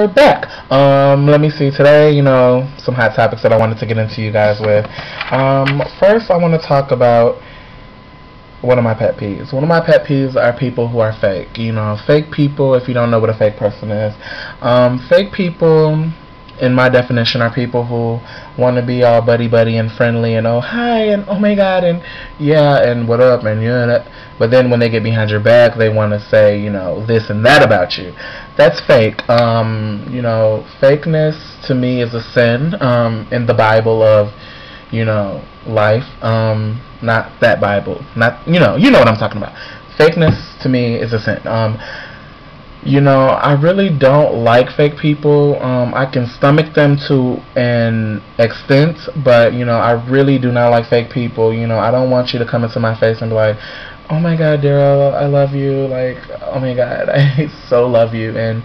we're back. Let me see. Today, some hot topics that I wanted to get into you guys with. First, I want to talk about one of my pet peeves. One of my pet peeves are people who are fake. Fake people, if you don't know what a fake person is. Fake people, in my definition, are people who want to be all buddy-buddy and friendly and oh, hi, and oh my god, and yeah, and what up, and yeah. But then when they get behind your back, they want to say, this and that about you. That's fake. Fakeness to me is a sin in the Bible of, life. Not that Bible. Not, you know what I'm talking about. Fakeness to me is a sin. I really don't like fake people. I can stomach them to an extent, but, I really do not like fake people. I don't want you to come into my face and be like, oh my god, Darrell, I love you. Like, oh my god, I so love you, and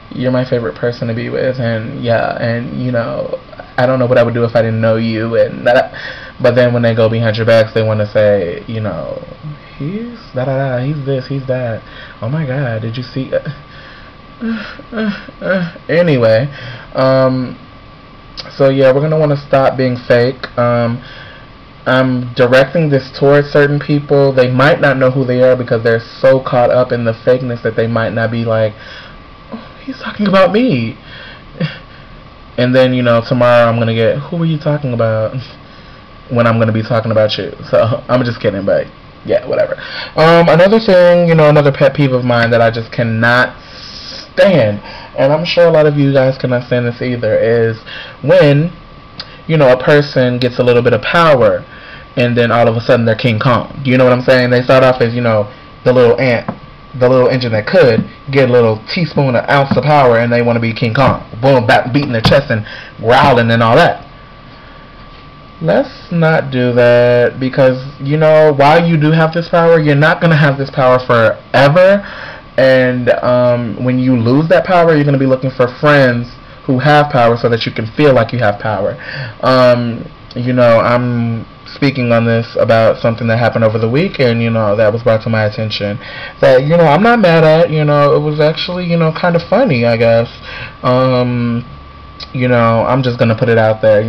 you're my favorite person to be with, and yeah, and, I don't know what I would do if I didn't know you, and that. But then when they go behind your backs, they want to say, he's da-da-da, he's this, he's that. Oh my god, did you see? Anyway, so yeah, we're going to want to stop being fake. I'm directing this towards certain people. They might not know who they are because they're so caught up in the fakeness that they might not be like, oh, he's talking about me. And then, tomorrow I'm going to get, who are you talking about? When I'm going to be talking about you. So, I'm just kidding, but yeah, whatever. Another thing, another pet peeve of mine that I just cannot stand, and I'm sure a lot of you guys cannot stand this either, is when, a person gets a little bit of power, and then all of a sudden they're King Kong. You know what I'm saying? They start off as, the little ant, the little engine that could get a little teaspoon, an ounce of power, and they want to be King Kong. Boom, back, beating their chest and growling and all that. Let's not do that, because, while you do have this power, you're not going to have this power forever, and when you lose that power, you're going to be looking for friends who have power so that you can feel like you have power. I'm speaking on this about something that happened over the weekend, that was brought to my attention, that, I'm not mad at, it was actually, kind of funny, I guess. I'm just going to put it out there,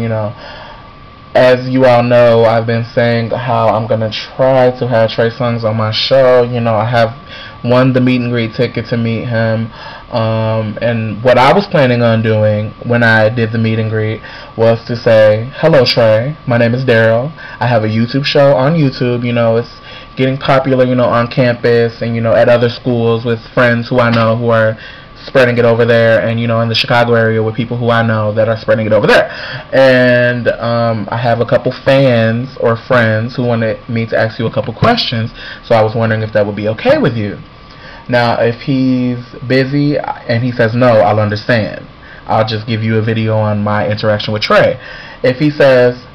As you all know, I've been saying how I'm going to try to have Trey Songz on my show. I have won the meet and greet ticket to meet him. And what I was planning on doing when I did the meet and greet was to say, hello, Trey. My name is Darrell. I have a YouTube show on YouTube. It's getting popular, on campus and, at other schools with friends who I know who are spreading it over there, and in the Chicago area with people who I know that are spreading it over there. And I have a couple fans or friends who wanted me to ask you a couple questions, so I was wondering if that would be okay with you. Now, if he's busy and he says no, I'll understand. I'll just give you a video on my interaction with Trey. If he says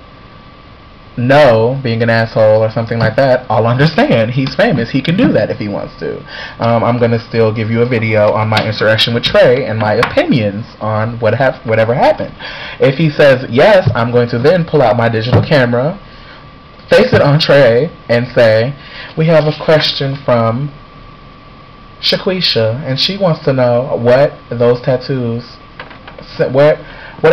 no, being an asshole or something like that, I'll understand. He's famous. He can do that if he wants to. I'm going to still give you a video on my interaction with Trey and my opinions on whatever happened. If he says yes, I'm going to then pull out my digital camera, face it on Trey, and say, we have a question from Shaquisha, and she wants to know what those tattoos, what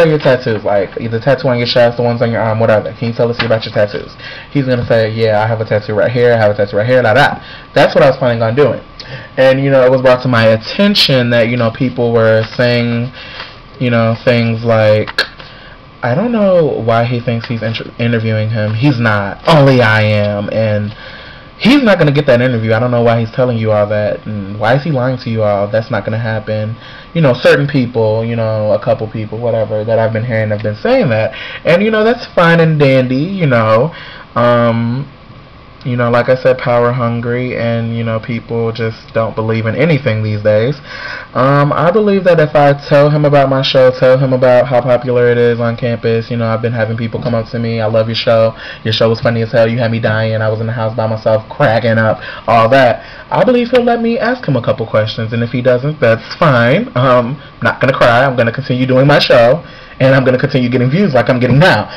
are your tattoos like? Either tattoo on your chest, the ones on your arm, what are they? Can you tell us about your tattoos? He's going to say, yeah, I have a tattoo right here, I have a tattoo right here, That's what I was planning on doing. And, it was brought to my attention that, people were saying, things like, I don't know why he thinks he's interviewing him. He's not. Only I am. And he's not going to get that interview. I don't know why he's telling you all that. And why is he lying to you all? That's not going to happen. Certain people, a couple people, whatever, that I've been hearing have been saying that. And, that's fine and dandy, like I said, power hungry, and, people just don't believe in anything these days. I believe that if I tell him about my show, tell him about how popular it is on campus, I've been having people come up to me, I love your show was funny as hell, you had me dying, I was in the house by myself, cracking up, all that. I believe he'll let me ask him a couple questions, and if he doesn't, that's fine. I'm not going to cry, I'm going to continue doing my show, and I'm going to continue getting views like I'm getting now.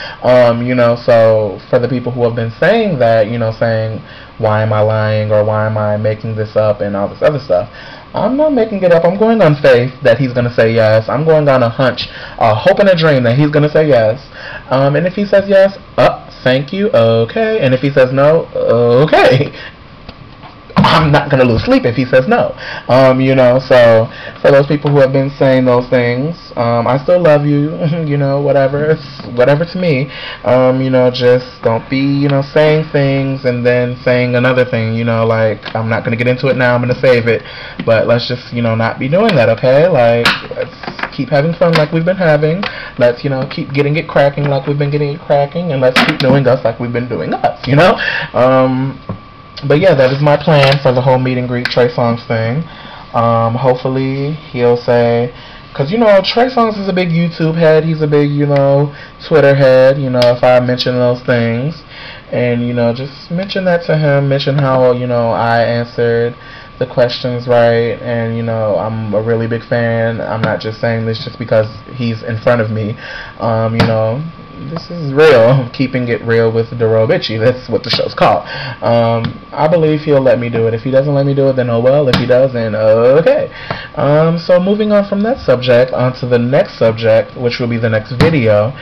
You know, so for the people who have been saying that, you know, saying, why am I lying, or why am I making this up, and all this other stuff, I'm not making it up. I'm going on faith that he's going to say yes. I'm going on a hunch, a hope and a dream that he's going to say yes. And if he says yes, thank you, okay. And if he says no, okay. I'm not going to lose sleep if he says no. You know, so for those people who have been saying those things, I still love you, you know, whatever. It's whatever to me. You know, just don't be, you know, saying things and then saying another thing, you know, like, I'm not going to get into it now, I'm going to save it. But let's just, you know, not be doing that, okay? Like, let's keep having fun like we've been having. Let's, you know, keep getting it cracking like we've been getting it cracking. And let's keep doing us like we've been doing us, you know? But yeah, that is my plan for the whole meet and greet Trey Songz thing. Hopefully he'll say, because, you know, Trey Songz is a big YouTube head. He's a big, you know, Twitter head. You know, if I mention those things, and, you know, just mention that to him. Mention how, you know, I answered the questions right, and, you know, I'm a really big fan. I'm not just saying this just because he's in front of me. You know, this is real. Keeping it real with DarroleBitchie. That's what the show's called. I believe he'll let me do it. If he doesn't let me do it, then oh well. If he does, then okay. So moving on from that subject, onto the next subject, which will be the next video.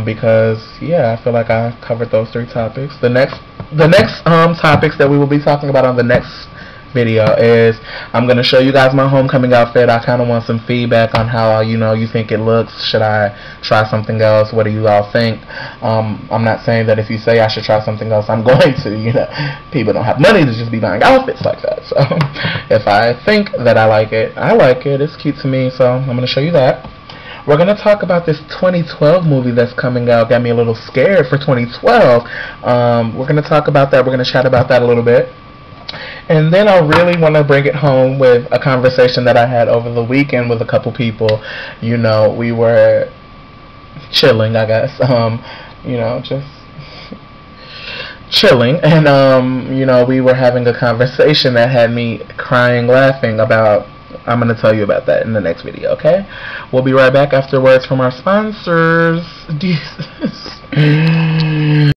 Because yeah, I feel like I covered those 3 topics. The next topics that we will be talking about on the next video is, I'm going to show you guys my homecoming outfit. I kind of want some feedback on how, you know, you think it looks. Should I try something else? What do you all think? I'm not saying that if you say I should try something else, I'm going to, you know. People don't have money to just be buying outfits like that. So if I think that I like it, I like it. It's cute to me, so I'm going to show you that. We're going to talk about this 2012 movie that's coming out. Got me a little scared for 2012. We're going to talk about that. We're going to chat about that a little bit. And then I really want to bring it home with a conversation that I had over the weekend with a couple people. You know, we were chilling, I guess. You know, just chilling. And, you know, we were having a conversation that had me crying, laughing about. I'm going to tell you about that in the next video, okay? We'll be right back after words from our sponsors.